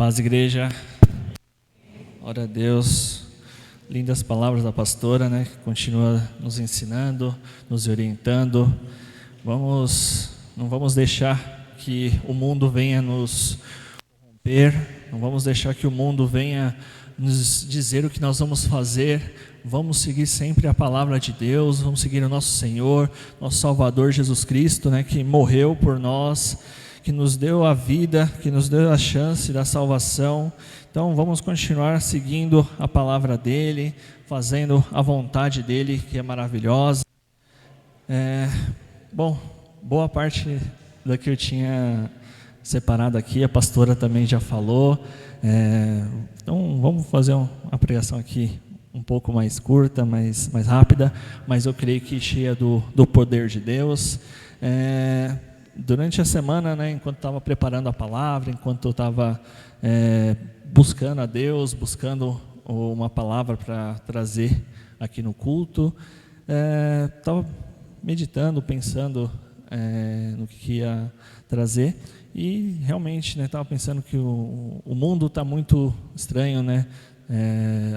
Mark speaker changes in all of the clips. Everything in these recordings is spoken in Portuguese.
Speaker 1: Paz, igreja. Ora a Deus. Lindas palavras da pastora, né? Que continua nos ensinando, nos orientando. Não vamos deixar que o mundo venha nos corromper. Não vamos deixar que o mundo venha nos dizer o que nós vamos fazer. Vamos seguir sempre a palavra de Deus. Vamos seguir o nosso Senhor, nosso Salvador Jesus Cristo, né? Que morreu por nós, que nos deu a vida, que nos deu a chance da salvação. Então vamos continuar seguindo a palavra dele, fazendo a vontade dele, que é maravilhosa. Boa parte da que eu tinha separado aqui, a pastora também já falou. Então vamos fazer uma pregação aqui um pouco mais curta, mais rápida, mas eu creio que cheia do poder de Deus. Durante a semana, né, enquanto estava preparando a palavra, enquanto eu estava buscando a Deus, buscando uma palavra para trazer aqui no culto, estava meditando, pensando no que ia trazer, e realmente estava pensando que o mundo está muito estranho, né?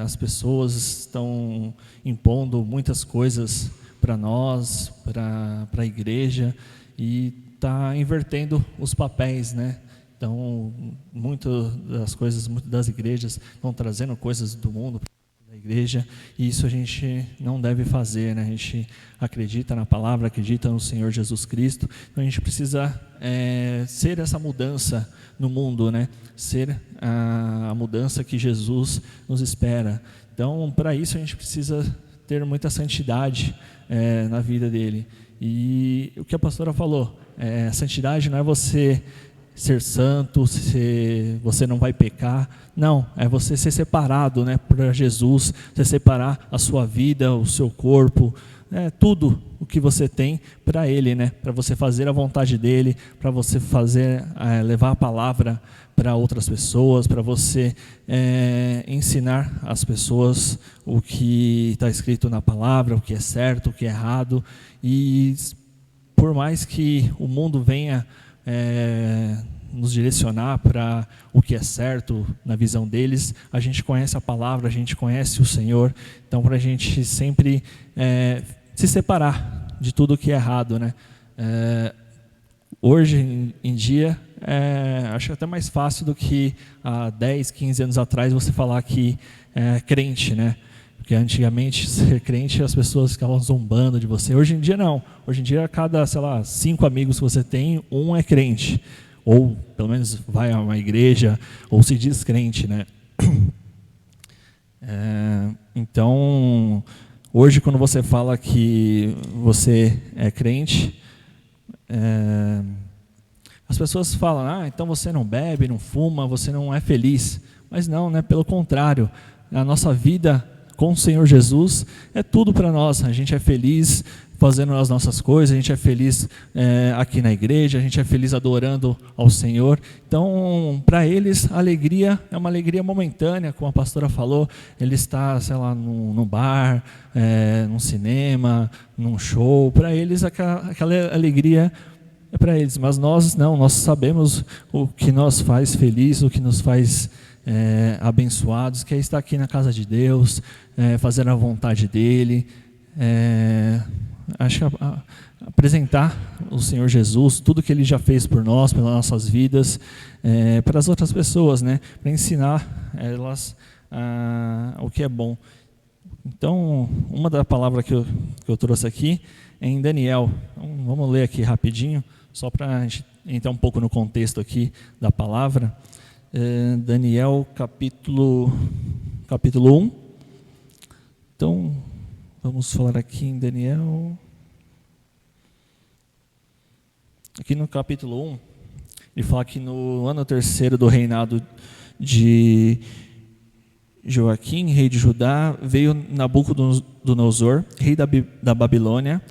Speaker 1: As pessoas estão impondo muitas coisas para nós, para a igreja, e está invertendo os papéis, né? Então, muitas das igrejas estão trazendo coisas do mundo para a igreja, e isso a gente não deve fazer, né? A gente acredita na palavra, acredita no Senhor Jesus Cristo, então a gente precisa ser essa mudança no mundo, né? Ser a mudança que Jesus nos espera. Então, para isso a gente precisa ter muita santidade na vida dele. E o que a pastora falou, santidade não é você ser santo, você não vai pecar, não, é você ser separado, né, para Jesus, você separar a sua vida, o seu corpo, tudo o que você tem para Ele, né, para você fazer a vontade dEle, para você levar a palavra para outras pessoas, para você ensinar às pessoas o que está escrito na palavra, o que é certo, o que é errado. E por mais que o mundo venha nos direcionar para o que é certo na visão deles, a gente conhece a palavra, a gente conhece o Senhor, então para a gente sempre se separar de tudo que é errado, né? Hoje em dia, acho até mais fácil do que há 10, 15 anos atrás você falar que é crente, né? Porque antigamente, ser crente, as pessoas ficavam zombando de você. Hoje em dia, não. Hoje em dia, a cada, 5 amigos que você tem, um é crente. Ou, pelo menos, vai a uma igreja, ou se diz crente, né? Então, hoje, quando você fala que você é crente, as pessoas falam, então você não bebe, não fuma, você não é feliz. Mas não, né? Pelo contrário, a nossa vida com o Senhor Jesus é tudo para nós. A gente é feliz fazendo as nossas coisas, a gente é feliz aqui na igreja, a gente é feliz adorando ao Senhor. Então, para eles, a alegria é uma alegria momentânea, como a pastora falou. Ele está, num bar, num cinema, num show. Para eles, aquela alegria é para eles. Mas nós não, nós sabemos o que nos faz feliz, o que nos faz abençoados, que é estar aqui na casa de Deus, fazer a vontade dele, acho que apresentar o Senhor Jesus, tudo que Ele já fez por nós, pelas nossas vidas, para as outras pessoas, né? Para ensinar elas o que é bom. Então, uma da palavra que eu trouxe aqui é em Daniel. Então, vamos ler aqui rapidinho, só para a gente entrar um pouco no contexto aqui da palavra. Daniel capítulo 1. Então, vamos falar aqui em Daniel. Aqui no capítulo 1, ele fala que no ano 3º do reinado de Joaquim, rei de Judá, veio Nabucodonosor, rei da Babilônia,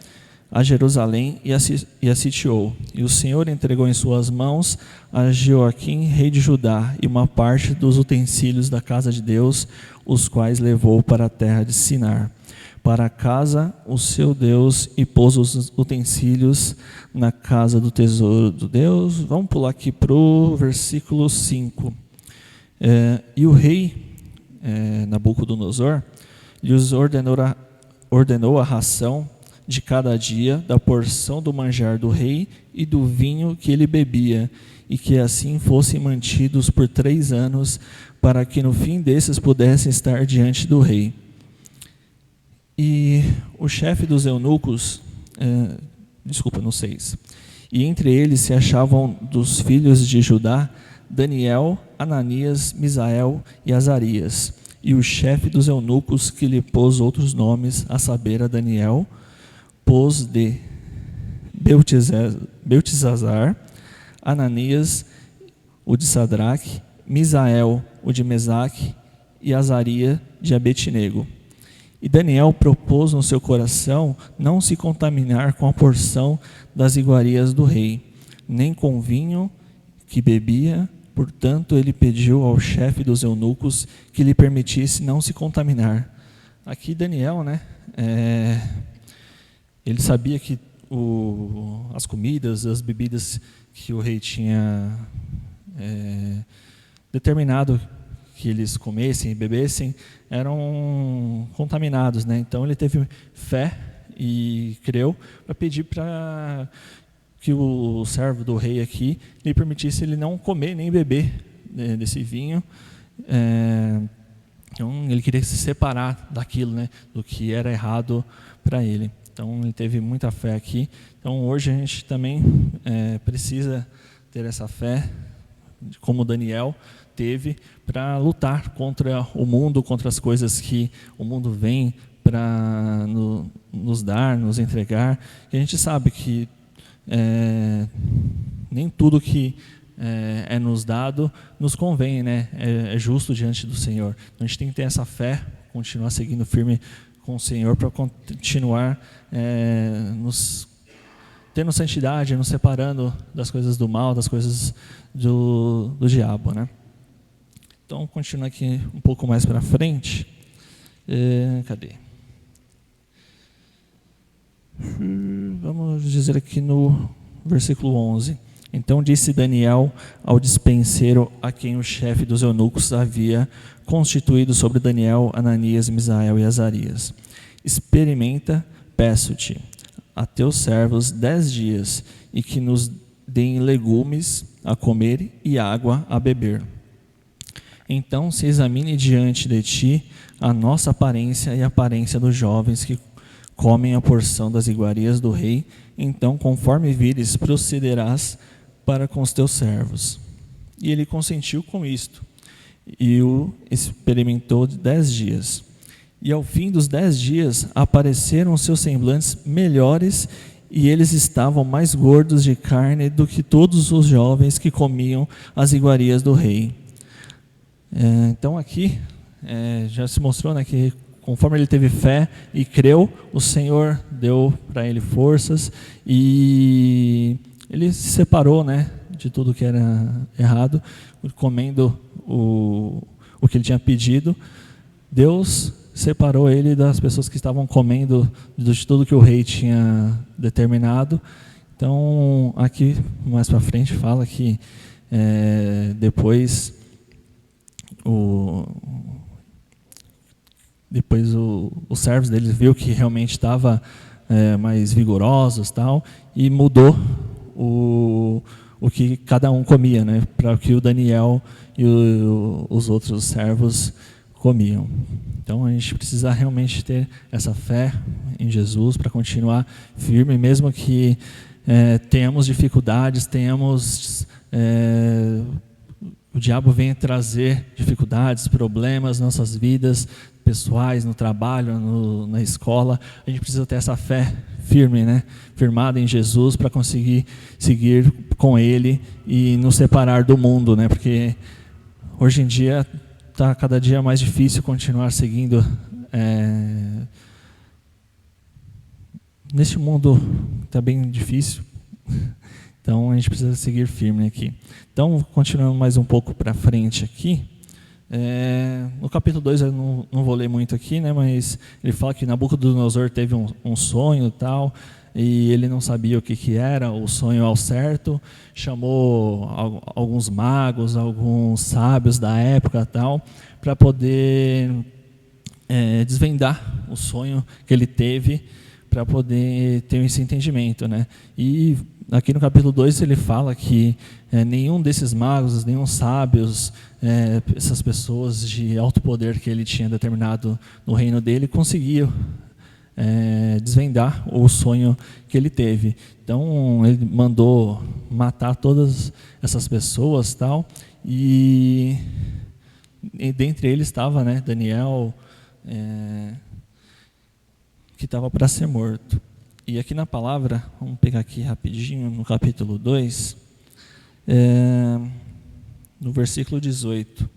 Speaker 1: a Jerusalém e a sitiou. E o Senhor entregou em suas mãos a Joaquim, rei de Judá, e uma parte dos utensílios da casa de Deus, os quais levou para a terra de Sinar, para a casa o seu Deus, e pôs os utensílios na casa do tesouro do Deus. Vamos pular aqui para o versículo 5. E o rei Nabucodonosor lhes ordenou a ração de cada dia da porção do manjar do rei e do vinho que ele bebia, e que assim fossem mantidos por 3 anos, para que no fim desses pudessem estar diante do rei. E o chefe dos eunucos, no 6, e entre eles se achavam dos filhos de Judá, Daniel, Ananias, Misael e Azarias. E o chefe dos eunucos, que lhe pôs outros nomes, a saber, a Daniel, pôs de Beltesazar, Ananias, o de Sadraque, Misael, o de Mesaque, e Azaria, de Abednego. E Daniel propôs no seu coração não se contaminar com a porção das iguarias do rei, nem com o vinho que bebia. Portanto, ele pediu ao chefe dos eunucos que lhe permitisse não se contaminar. Aqui Daniel, ele sabia que as comidas, as bebidas que o rei tinha determinado que eles comessem e bebessem eram contaminados, né? Então ele teve fé e creu para pedir para que o servo do rei aqui lhe permitisse ele não comer nem beber desse vinho. Então ele queria se separar daquilo, né? Do que era errado para ele. Então ele teve muita fé aqui. Então hoje a gente também precisa ter essa fé, como Daniel teve, para lutar contra o mundo, contra as coisas que o mundo vem para nos dar, nos entregar. E a gente sabe que nem tudo que é nos dado nos convém, né? É justo diante do Senhor. Então a gente tem que ter essa fé, continuar seguindo firme com o Senhor para continuar tendo santidade, nos separando das coisas do mal, das coisas do diabo, né? Então, continuando aqui um pouco mais para frente. Cadê? Vamos dizer aqui no versículo 11. Então disse Daniel ao despenseiro a quem o chefe dos eunucos havia constituído sobre Daniel, Ananias, Misael e Azarias: experimenta, peço-te, a teus servos 10 dias, e que nos deem legumes a comer e água a beber. Então se examine diante de ti a nossa aparência e a aparência dos jovens que comem a porção das iguarias do rei. Então, conforme vires, procederás para com os teus servos. E ele consentiu com isto, e o experimentou 10 dias. E ao fim dos 10 dias apareceram os seus semblantes melhores, e eles estavam mais gordos de carne do que todos os jovens que comiam as iguarias do rei. Então aqui já se mostrou, né, que conforme ele teve fé e creu, o Senhor deu para ele forças e ele se separou, né, de tudo que era errado, comendo o que ele tinha pedido. Deus separou ele das pessoas que estavam comendo de tudo que o rei tinha determinado. Então, aqui mais para frente fala que depois os servos deles viu que realmente estava mais vigorosos, tal, e mudou o que cada um comia, né, para o que o Daniel e os outros servos comiam. Então a gente precisa realmente ter essa fé em Jesus para continuar firme, mesmo que tenhamos dificuldades, o diabo venha trazer dificuldades, problemas nas nossas vidas pessoais, no trabalho, na escola. A gente precisa ter essa fé firme, né? Firmada em Jesus, para conseguir seguir com Ele e nos separar do mundo, né? Porque hoje em dia está cada dia mais difícil continuar seguindo neste mundo. Está bem difícil. Então a gente precisa seguir firme aqui. Então, continuando mais um pouco para frente aqui, no capítulo 2 eu não vou ler muito aqui, né, mas ele fala que Nabucodonosor teve um sonho e tal, e ele não sabia o que era o sonho ao certo, chamou alguns magos, alguns sábios da época tal, para poder desvendar o sonho que ele teve, para poder ter esse entendimento, né? E aqui no capítulo 2 ele fala que nenhum desses magos, nenhum sábios, essas pessoas de alto poder que ele tinha determinado no reino dele, conseguiam desvendar o sonho que ele teve. Então ele mandou matar todas essas pessoas, tal, e dentre eles estava, né, Daniel, que estava para ser morto. E aqui na palavra, vamos pegar aqui rapidinho, no capítulo 2, no versículo 18.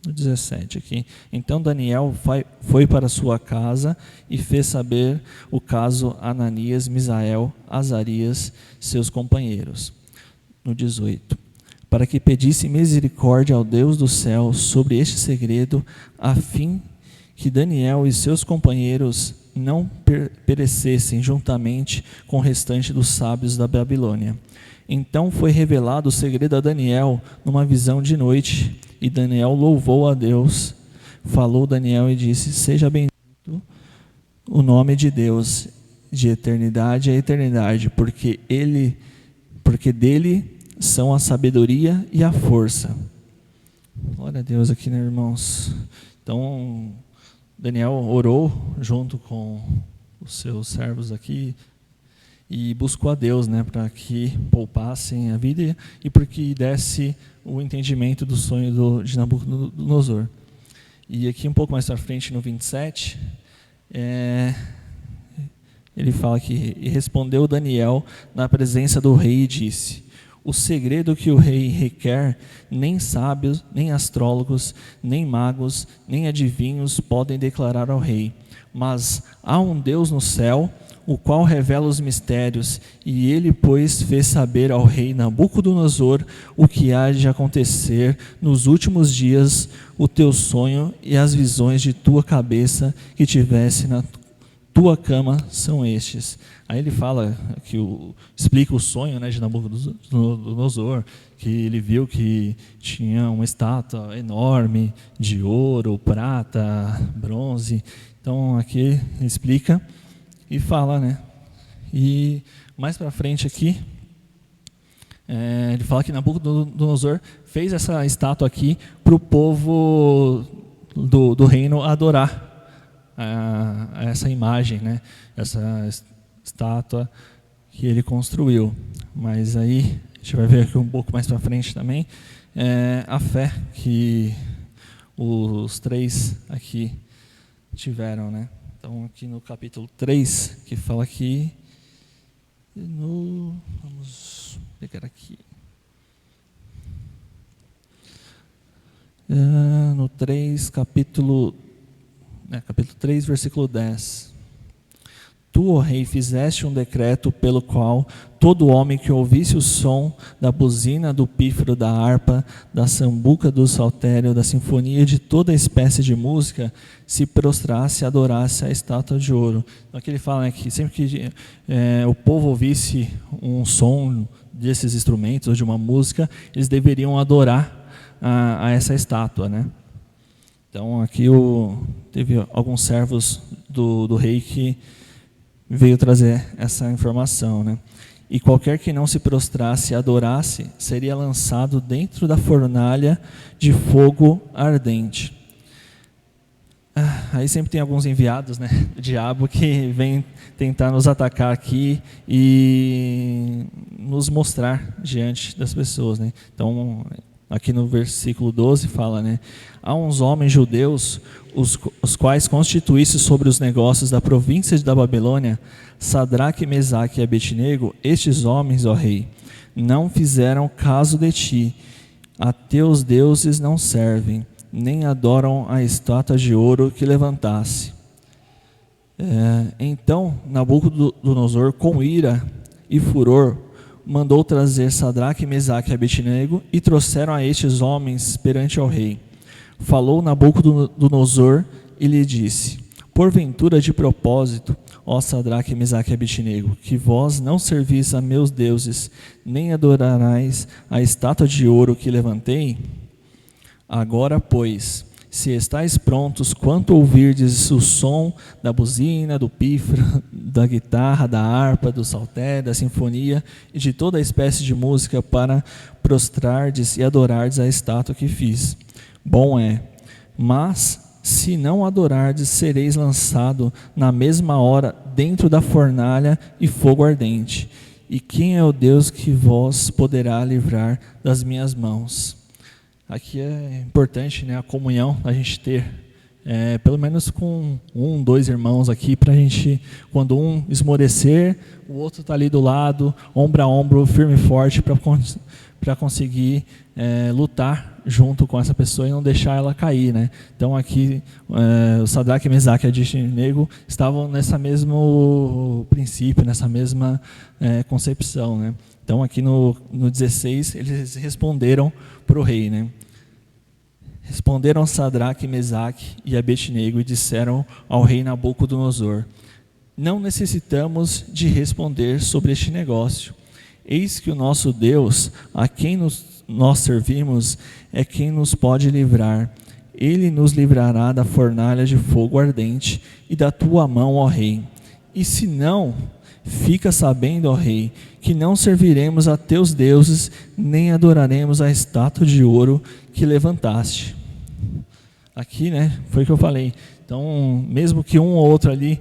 Speaker 1: 17 aqui. Então Daniel foi para sua casa e fez saber o caso a Ananias, Misael, Azarias, seus companheiros. No 18. Para que pedisse misericórdia ao Deus do céu sobre este segredo, a fim que Daniel e seus companheiros não perecessem juntamente com o restante dos sábios da Babilônia. Então foi revelado o segredo a Daniel numa visão de noite, e Daniel louvou a Deus. Falou Daniel e disse: seja bendito o nome de Deus de eternidade a eternidade, porque dele são a sabedoria e a força. Glória a Deus aqui, né, irmãos? Então, Daniel orou junto com os seus servos aqui e buscou a Deus, né, para que poupassem a vida e porque desse o entendimento do sonho de Nabucodonosor. E aqui um pouco mais para frente, no 27, ele fala que e respondeu Daniel na presença do rei e disse: o segredo que o rei requer, nem sábios, nem astrólogos, nem magos, nem adivinhos podem declarar ao rei. Mas há um Deus no céu, o qual revela os mistérios, e ele, pois, fez saber ao rei Nabucodonosor o que há de acontecer nos últimos dias, o teu sonho e as visões de tua cabeça que tivesse na tua cama são estes. Aí ele fala explica o sonho, né, de Nabucodonosor, que ele viu que tinha uma estátua enorme de ouro, prata, bronze. Então aqui ele explica e fala, né? E mais para frente aqui, ele fala que Nabucodonosor fez essa estátua aqui para o povo do reino adorar essa imagem, né? Essa estátua que ele construiu. Mas aí a gente vai ver aqui um pouco mais para frente também a fé que os três aqui tiveram, né? Então aqui no capítulo 3, que fala aqui vamos pegar aqui no 3, capítulo 3, versículo 10. Tu, ó rei, fizeste um decreto pelo qual todo homem que ouvisse o som da buzina, do pífaro, da harpa, da sambuca, do saltério, da sinfonia, de toda espécie de música, se prostrasse e adorasse a estátua de ouro. Então aqui ele fala, né, que sempre que o povo ouvisse um som desses instrumentos ou de uma música, eles deveriam adorar a essa estátua, né? Então aqui teve alguns servos do rei que veio trazer essa informação, né? E qualquer que não se prostrasse e adorasse seria lançado dentro da fornalha de fogo ardente. Aí sempre tem alguns enviados, né, do diabo, que vem tentar nos atacar aqui e nos mostrar diante das pessoas, né? Então aqui no versículo 12 fala, né? Há uns homens judeus, os quais constituísse sobre os negócios da província da Babilônia, Sadraque, Mesaque e Abednego. Estes homens, ó rei, não fizeram caso de ti, a teus deuses não servem, nem adoram a estátua de ouro que levantasse. Então Nabucodonosor, com ira e furor, mandou trazer Sadraque, Mesaque e Abednego, e trouxeram a estes homens perante ao rei. Falou Nabucodonosor e lhe disse: porventura de propósito, ó Sadraque, Mesaque e Abednego, que vós não servis a meus deuses, nem adorarais a estátua de ouro que levantei? Agora, pois, se estáis prontos, quanto ouvirdes o som da buzina, do pífaro, da guitarra, da harpa, do saltério, da sinfonia e de toda a espécie de música para prostrardes e adorardes a estátua que fiz. Bom é, mas se não adorardes, sereis lançado na mesma hora dentro da fornalha e fogo ardente. E quem é o Deus que vos poderá livrar das minhas mãos? Aqui é importante, né, a comunhão, a gente ter, pelo menos com 2 irmãos aqui, para a gente, quando um esmorecer, o outro está ali do lado, ombro a ombro, firme e forte, para conseguir lutar junto com essa pessoa e não deixar ela cair, né? Então aqui, o Sadraque, Mesaque e Abednego estavam nesse mesmo princípio, nessa mesma concepção, né? Então aqui no 16 eles responderam para o rei, né? Responderam Sadraque, Mesaque e Abednego e disseram ao rei Nabucodonosor: não necessitamos de responder sobre este negócio. Eis que o nosso Deus, a quem nós servimos, é quem nos pode livrar. Ele nos livrará da fornalha de fogo ardente e da tua mão, ó rei. E se não, fica sabendo, ó rei, que não serviremos a teus deuses, nem adoraremos a estátua de ouro que levantaste. Aqui, né, foi o que eu falei. Então, mesmo que um ou outro ali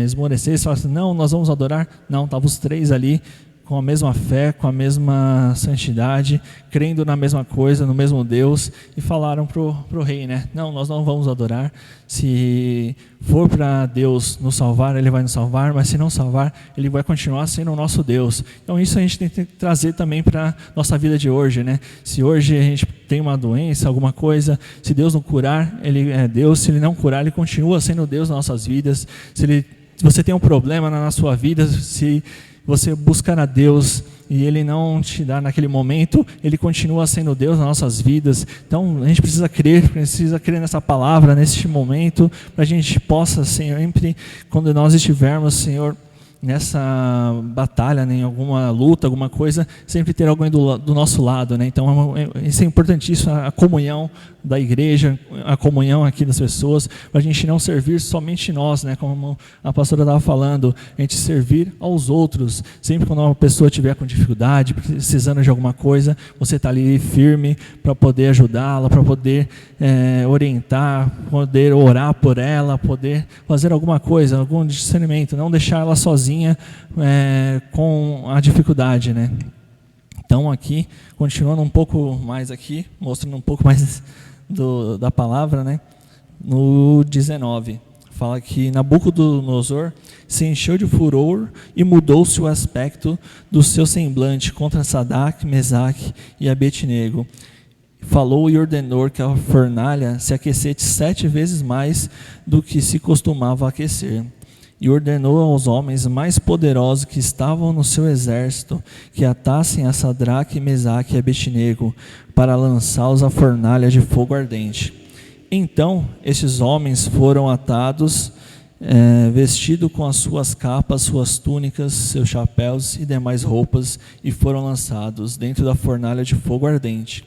Speaker 1: esmorecesse, falasse, não, nós vamos adorar. Não, estavam os 3 ali, com a mesma fé, com a mesma santidade, crendo na mesma coisa, no mesmo Deus, e falaram pro rei, né? Não, nós não vamos adorar. Se for para Deus nos salvar, Ele vai nos salvar, mas se não salvar, Ele vai continuar sendo o nosso Deus. Então isso a gente tem que trazer também para nossa vida de hoje, né? Se hoje a gente tem uma doença, alguma coisa, se Deus não curar, Ele é Deus. Se Ele não curar, Ele continua sendo Deus nas nossas vidas. Se você tem um problema na sua vida, se você buscar a Deus e Ele não te dá naquele momento, Ele continua sendo Deus nas nossas vidas. Então a gente precisa crer nessa palavra, nesse momento, para a gente possa sempre, quando nós estivermos, Senhor, nessa batalha, né, em alguma luta, alguma coisa, sempre ter alguém do nosso lado, né? Então isso é importantíssimo, a comunhão da igreja, a comunhão aqui das pessoas, para a gente não servir somente nós, né? Como a pastora estava falando, a gente servir aos outros. Sempre quando uma pessoa estiver com dificuldade, precisando de alguma coisa, você está ali firme para poder ajudá-la, para poder orientar, poder orar por ela, poder fazer alguma coisa, algum discernimento, não deixar ela sozinha com a dificuldade, né? Então aqui, continuando um pouco mais aqui, mostrando um pouco mais da palavra, né? No 19, fala que Nabucodonosor se encheu de furor e mudou-se o aspecto do seu semblante contra Sadraque, Mesaque e Abednego. Falou e ordenou que a fornalha se aquecesse 7 vezes mais do que se costumava aquecer. E ordenou aos homens mais poderosos que estavam no seu exército que atassem a Sadraque, Mesaque e Abednego para lançá-los à fornalha de fogo ardente. Então estes homens foram atados, vestidos com as suas capas, suas túnicas, seus chapéus e demais roupas, e foram lançados dentro da fornalha de fogo ardente.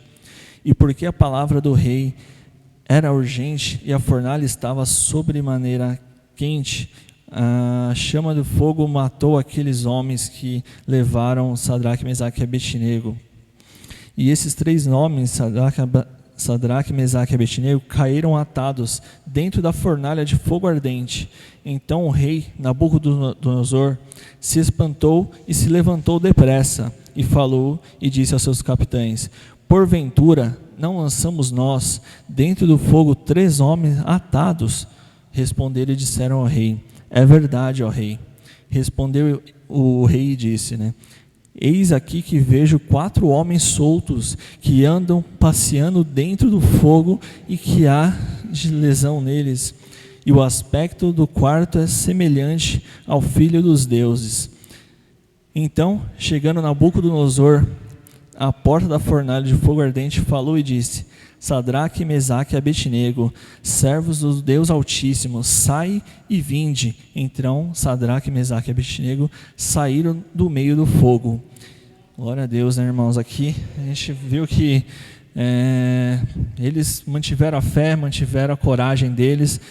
Speaker 1: E porque a palavra do rei era urgente e a fornalha estava sobremaneira quente, a chama do fogo matou aqueles homens que levaram Sadraque, Mesaque e Abednego. E esses 3 homens, Sadraque, Mesaque e Abednego, caíram atados dentro da fornalha de fogo ardente. Então o rei Nabucodonosor se espantou e se levantou depressa, e falou e disse aos seus capitães: porventura não lançamos nós dentro do fogo 3 homens atados? Responderam e disseram ao rei: é verdade, ó rei. Respondeu o rei e disse, né? Eis aqui que vejo 4 homens soltos que andam passeando dentro do fogo e que há de lesão neles. E o aspecto do quarto é semelhante ao filho dos deuses. Então, chegando Nabucodonosor à porta da fornalha de fogo ardente, falou e disse: Sadraque, Mesaque e Abednego, servos do Deus Altíssimo, sai e vinde. Então Sadraque, Mesaque e Abednego saíram do meio do fogo. Glória a Deus, né, irmãos? Aqui a gente viu que eles mantiveram a fé, mantiveram a coragem deles,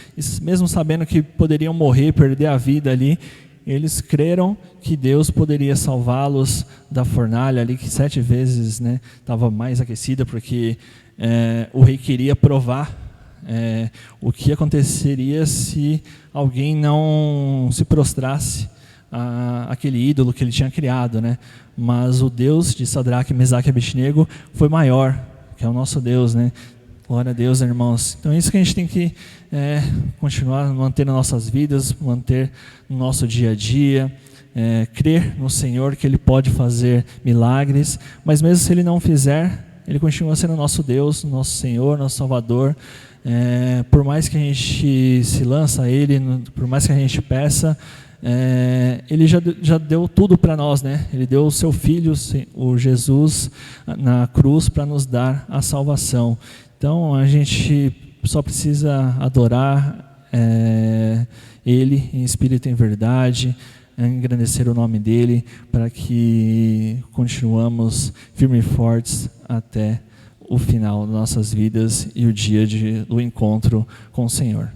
Speaker 1: mesmo sabendo que poderiam morrer, perder a vida ali. Eles creram que Deus poderia salvá-los da fornalha ali, que 7 vezes estava mais aquecida, porque o rei queria provar o que aconteceria se alguém não se prostrasse àquele ídolo que ele tinha criado, né? Mas o Deus de Sadraque, Mesaque e Abednego foi maior, que é o nosso Deus, né? Glória a Deus, irmãos. Então é isso que a gente tem que continuar, manter nas nossas vidas, manter no nosso dia a dia, crer no Senhor que Ele pode fazer milagres, mas mesmo se Ele não fizer, Ele continua sendo nosso Deus, nosso Senhor, nosso Salvador. Por mais que a gente se lança a Ele, por mais que a gente peça, Ele já deu tudo para nós, né? Ele deu o seu Filho, o Jesus, na cruz para nos dar a salvação. Então a gente só precisa adorar Ele em espírito e em verdade, engrandecer o nome dEle, para que continuamos firmes e fortes até o final das nossas vidas e o dia do encontro com o Senhor.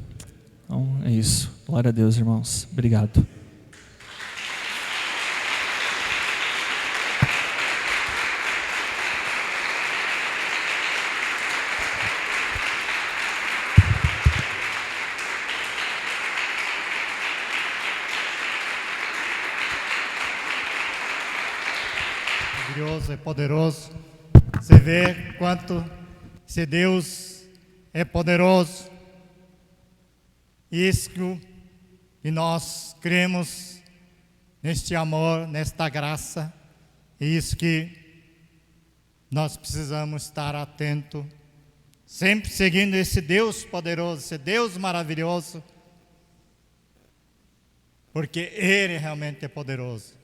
Speaker 1: Então é isso. Glória a Deus, irmãos. Obrigado.
Speaker 2: É poderoso. Você vê quanto esse Deus é poderoso. Isso que nós cremos neste amor, nesta graça. É isso que nós precisamos estar atentos, sempre seguindo esse Deus poderoso, esse Deus maravilhoso, porque Ele realmente é poderoso.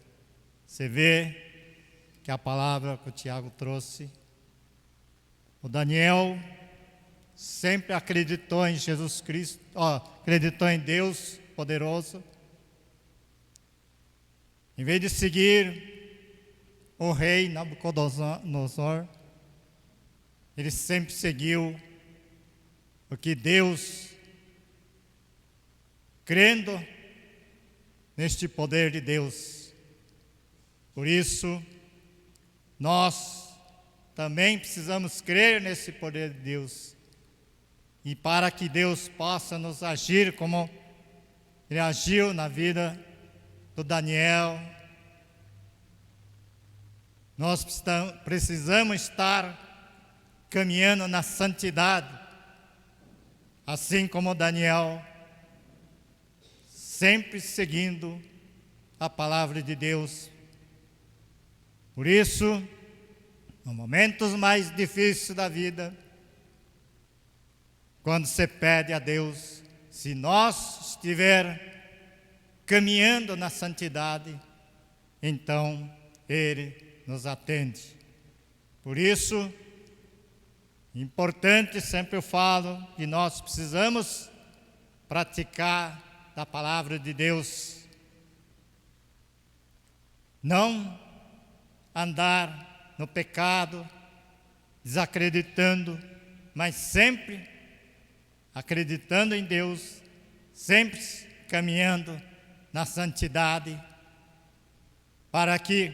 Speaker 2: Você vê que a palavra que o Tiago trouxe, o Daniel sempre acreditou em Jesus Cristo, acreditou em Deus poderoso. Em vez de seguir o rei Nabucodonosor, ele sempre seguiu o que Deus, crendo neste poder de Deus. Por isso, nós também precisamos crer nesse poder de Deus. E para que Deus possa nos agir como Ele agiu na vida do Daniel, nós precisamos estar caminhando na santidade, assim como Daniel, sempre seguindo a palavra de Deus. Por isso, nos momentos mais difíceis da vida, quando você pede a Deus, se nós estiver caminhando na santidade, então Ele nos atende. Por isso, importante, sempre eu falo, que nós precisamos praticar da palavra de Deus. Não andar no pecado, desacreditando, mas sempre acreditando em Deus, sempre caminhando na santidade, para que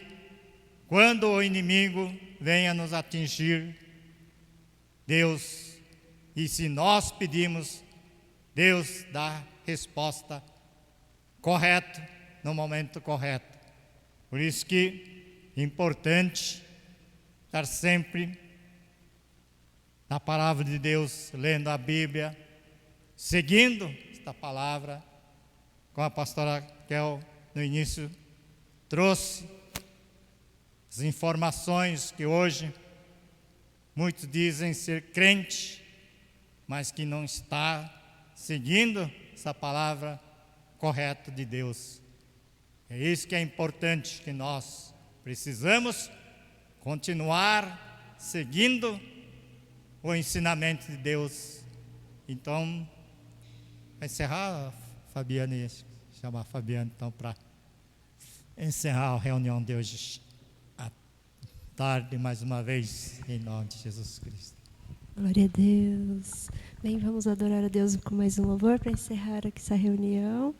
Speaker 2: quando o inimigo venha nos atingir, Deus, e se nós pedimos, Deus dá resposta correta no momento correto. Por isso que é importante estar sempre na palavra de Deus, lendo a Bíblia, seguindo esta palavra, como a pastora Kel no início trouxe as informações que hoje muitos dizem ser crente, mas que não está seguindo essa palavra correta de Deus. É isso que é importante, que nós precisamos continuar seguindo o ensinamento de Deus. Então, para encerrar, Fabiane, chamar a Fabiane então para encerrar a reunião de hoje à tarde, mais uma vez, em nome de Jesus Cristo.
Speaker 3: Glória a Deus. Bem, vamos adorar a Deus com mais um louvor para encerrar aqui essa reunião.